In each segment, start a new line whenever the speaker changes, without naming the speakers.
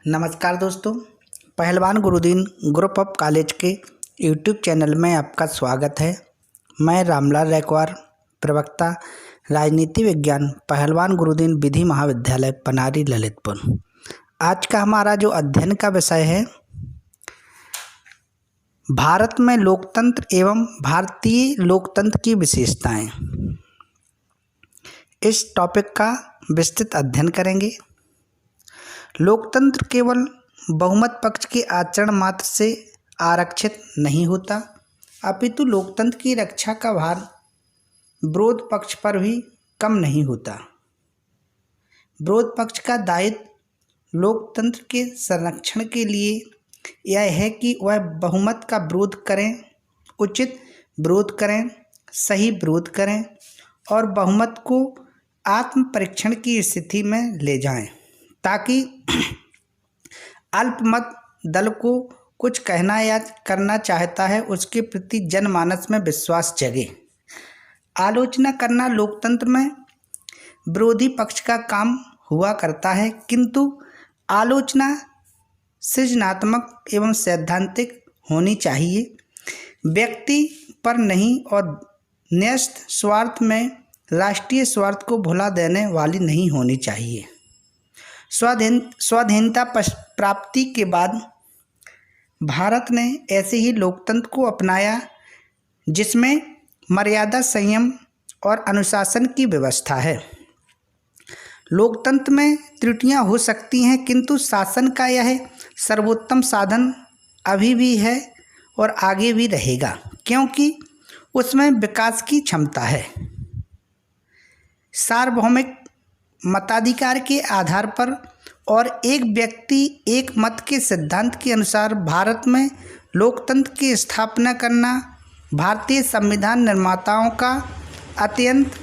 नमस्कार दोस्तों, पहलवान गुरुदीन ग्रुप ऑफ कॉलेज के यूट्यूब चैनल में आपका स्वागत है। मैं रामलाल रैकवार, प्रवक्ता राजनीति विज्ञान, पहलवान गुरुदीन विधि महाविद्यालय पनारी ललितपुर। आज का हमारा जो अध्ययन का विषय है, भारत में लोकतंत्र एवं भारतीय लोकतंत्र की विशेषताएं। इस टॉपिक का विस्तृत अध्ययन करेंगे। लोकतंत्र केवल बहुमत पक्ष के आचरण मात्र से आरक्षित नहीं होता, अपितु लोकतंत्र की रक्षा का भार विरोध पक्ष पर भी कम नहीं होता। विरोध पक्ष का दायित्व लोकतंत्र के संरक्षण के लिए यह है कि वह बहुमत का विरोध करें, उचित विरोध करें, सही विरोध करें और बहुमत को आत्म परीक्षण की स्थिति में ले जाएं, ताकि अल्पमत दल को कुछ कहना या करना चाहता है उसके प्रति जनमानस में विश्वास जगे। आलोचना करना लोकतंत्र में विरोधी पक्ष का काम हुआ करता है, किंतु आलोचना सृजनात्मक एवं सैद्धांतिक होनी चाहिए, व्यक्ति पर नहीं और न्यस्त स्वार्थ में राष्ट्रीय स्वार्थ को भुला देने वाली नहीं होनी चाहिए। स्वाधीनता प्राप्ति के बाद भारत ने ऐसे ही लोकतंत्र को अपनाया जिसमें मर्यादा, संयम और अनुशासन की व्यवस्था है। लोकतंत्र में त्रुटियां हो सकती हैं, किंतु शासन का यह सर्वोत्तम साधन अभी भी है और आगे भी रहेगा, क्योंकि उसमें विकास की क्षमता है। सार्वभौमिक मताधिकार के आधार पर और एक व्यक्ति एक मत के सिद्धांत के अनुसार भारत में लोकतंत्र की स्थापना करना भारतीय संविधान निर्माताओं का अत्यंत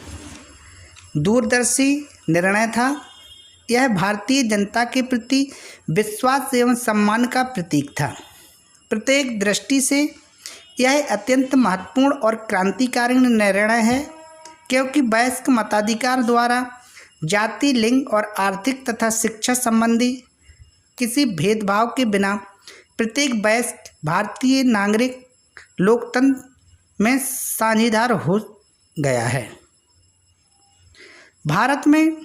दूरदर्शी निर्णय था। यह भारतीय जनता के प्रति विश्वास एवं सम्मान का प्रतीक था। प्रत्येक दृष्टि से यह अत्यंत महत्वपूर्ण और क्रांतिकारी निर्णय है, क्योंकि वयस्क मताधिकार द्वारा जाति, लिंग और आर्थिक तथा शिक्षा संबंधी किसी भेदभाव के बिना प्रत्येक वयस्क भारतीय नागरिक लोकतंत्र में साझेदार हो गया है। भारत में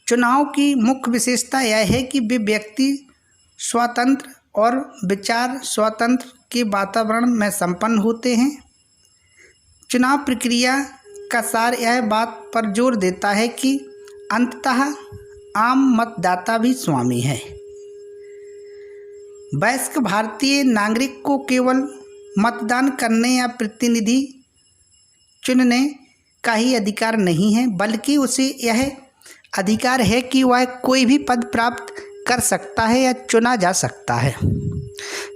चुनाव की मुख्य विशेषता यह है कि वे व्यक्ति स्वतंत्र और विचार स्वतंत्र के वातावरण में संपन्न होते हैं। चुनाव प्रक्रिया का सार यह बात पर जोर देता है कि अंततः आम मतदाता भी स्वामी है। वयस्क भारतीय नागरिक को केवल मतदान करने या प्रतिनिधि चुनने का ही अधिकार नहीं है, बल्कि उसे यह अधिकार है कि वह कोई भी पद प्राप्त कर सकता है या चुना जा सकता है।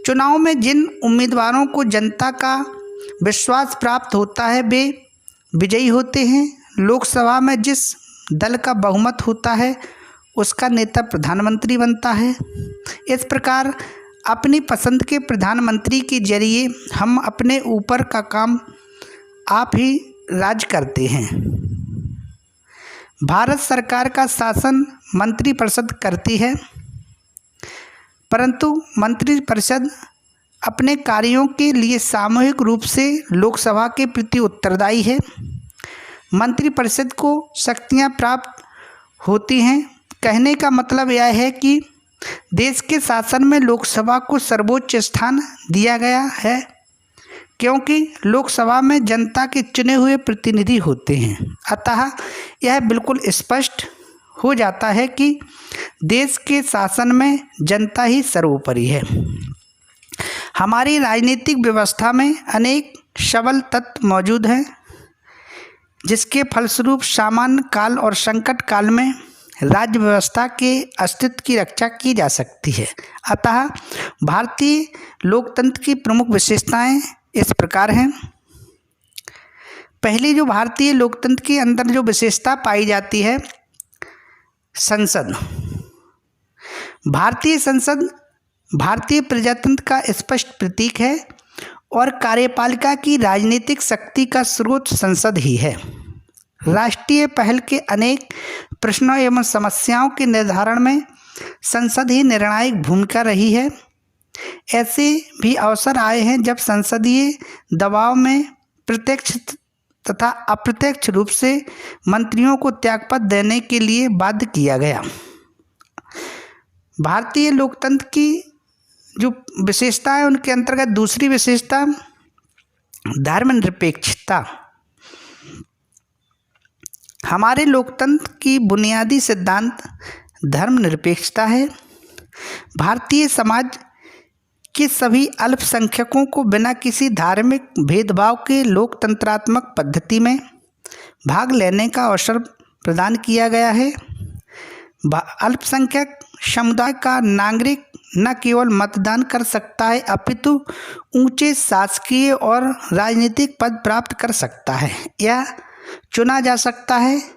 चुनाव में जिन उम्मीदवारों को जनता का विश्वास प्राप्त होता है वे विजयी होते हैं। लोकसभा में जिस दल का बहुमत होता है उसका नेता प्रधानमंत्री बनता है। इस प्रकार अपनी पसंद के प्रधानमंत्री के जरिए हम अपने ऊपर का काम आप ही राज करते हैं। भारत सरकार का शासन मंत्रिपरिषद करती है, परंतु मंत्रिपरिषद अपने कार्यों के लिए सामूहिक रूप से लोकसभा के प्रति उत्तरदायी है। मंत्रिपरिषद को शक्तियां प्राप्त होती हैं। कहने का मतलब यह है कि देश के शासन में लोकसभा को सर्वोच्च स्थान दिया गया है, क्योंकि लोकसभा में जनता के चुने हुए प्रतिनिधि होते हैं। अतः यह बिल्कुल स्पष्ट हो जाता है कि देश के शासन में जनता ही सर्वोपरि है। हमारी राजनीतिक व्यवस्था में अनेक सबल तत्व मौजूद हैं, जिसके फलस्वरूप सामान्य काल और संकट काल में राज्य व्यवस्था के अस्तित्व की रक्षा की जा सकती है। अतः भारतीय लोकतंत्र की प्रमुख विशेषताएं इस प्रकार हैं। पहली जो भारतीय लोकतंत्र के अंदर जो विशेषता पाई जाती है, संसद। भारतीय संसद भारतीय प्रजातंत्र का स्पष्ट प्रतीक है और कार्यपालिका की राजनीतिक शक्ति का स्रोत संसद ही है। राष्ट्रीय पहल के अनेक प्रश्नों एवं समस्याओं के निर्धारण में संसद ही निर्णायक भूमिका रही है। ऐसे भी अवसर आए हैं जब संसदीय दबाव में प्रत्यक्ष तथा अप्रत्यक्ष रूप से मंत्रियों को त्यागपत्र देने के लिए बाध्य किया गया। भारतीय लोकतंत्र की जो विशेषता है उनके अंतर्गत दूसरी विशेषता धर्मनिरपेक्षता। हमारे लोकतंत्र की बुनियादी सिद्धांत धर्मनिरपेक्षता है। भारतीय समाज के सभी अल्पसंख्यकों को बिना किसी धार्मिक भेदभाव के लोकतंत्रात्मक पद्धति में भाग लेने का अवसर प्रदान किया गया है। अल्पसंख्यक समुदाय का नागरिक न केवल मतदान कर सकता है अपितु ऊंचे शासकीय और राजनीतिक पद प्राप्त कर सकता है या चुना जा सकता है।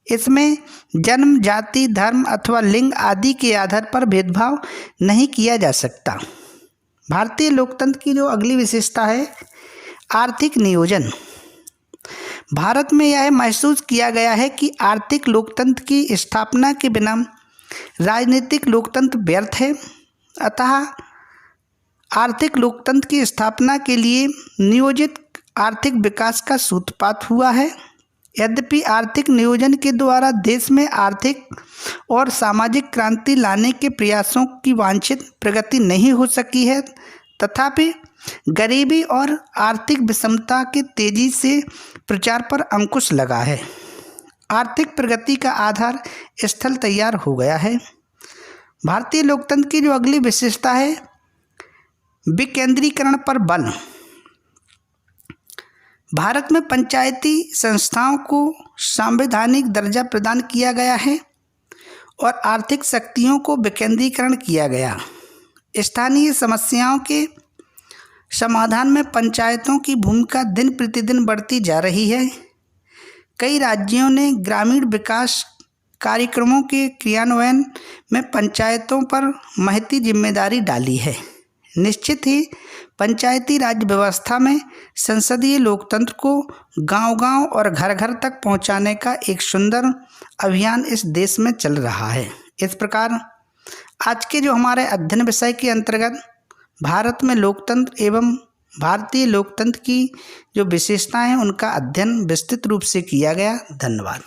इसमें जन्म, जाति, धर्म अथवा लिंग आदि के आधार पर भेदभाव नहीं किया जा सकता। भारतीय लोकतंत्र की जो अगली विशेषता है आर्थिक नियोजन। भारत में यह महसूस किया गया है कि आर्थिक लोकतंत्र की स्थापना के बिना राजनीतिक लोकतंत्र व्यर्थ है। अतः आर्थिक लोकतंत्र की स्थापना के लिए नियोजित आर्थिक विकास का सूत्रपात हुआ है। यद्यपि आर्थिक नियोजन के द्वारा देश में आर्थिक और सामाजिक क्रांति लाने के प्रयासों की वांछित प्रगति नहीं हो सकी है, तथापि गरीबी और आर्थिक विषमता के तेजी से प्रचार पर अंकुश लगा है। आर्थिक प्रगति का आधार स्थल तैयार हो गया है। भारतीय लोकतंत्र की जो अगली विशेषता है विकेंद्रीकरण पर बल। भारत में पंचायती संस्थाओं को संवैधानिक दर्जा प्रदान किया गया है और आर्थिक शक्तियों को विकेंद्रीकरण किया गया। स्थानीय समस्याओं के समाधान में पंचायतों की भूमिका दिन प्रतिदिन बढ़ती जा रही है। कई राज्यों ने ग्रामीण विकास कार्यक्रमों के क्रियान्वयन में पंचायतों पर महती जिम्मेदारी डाली है। निश्चित ही पंचायती राज व्यवस्था में संसदीय लोकतंत्र को गांव-गांव और घर-घर तक पहुंचाने का एक सुंदर अभियान इस देश में चल रहा है। इस प्रकार आज के जो हमारे अध्ययन विषय के अंतर्गत भारत में लोकतंत्र एवं भारतीय लोकतंत्र की जो विशेषताएं हैं उनका अध्ययन विस्तृत रूप से किया गया। धन्यवाद।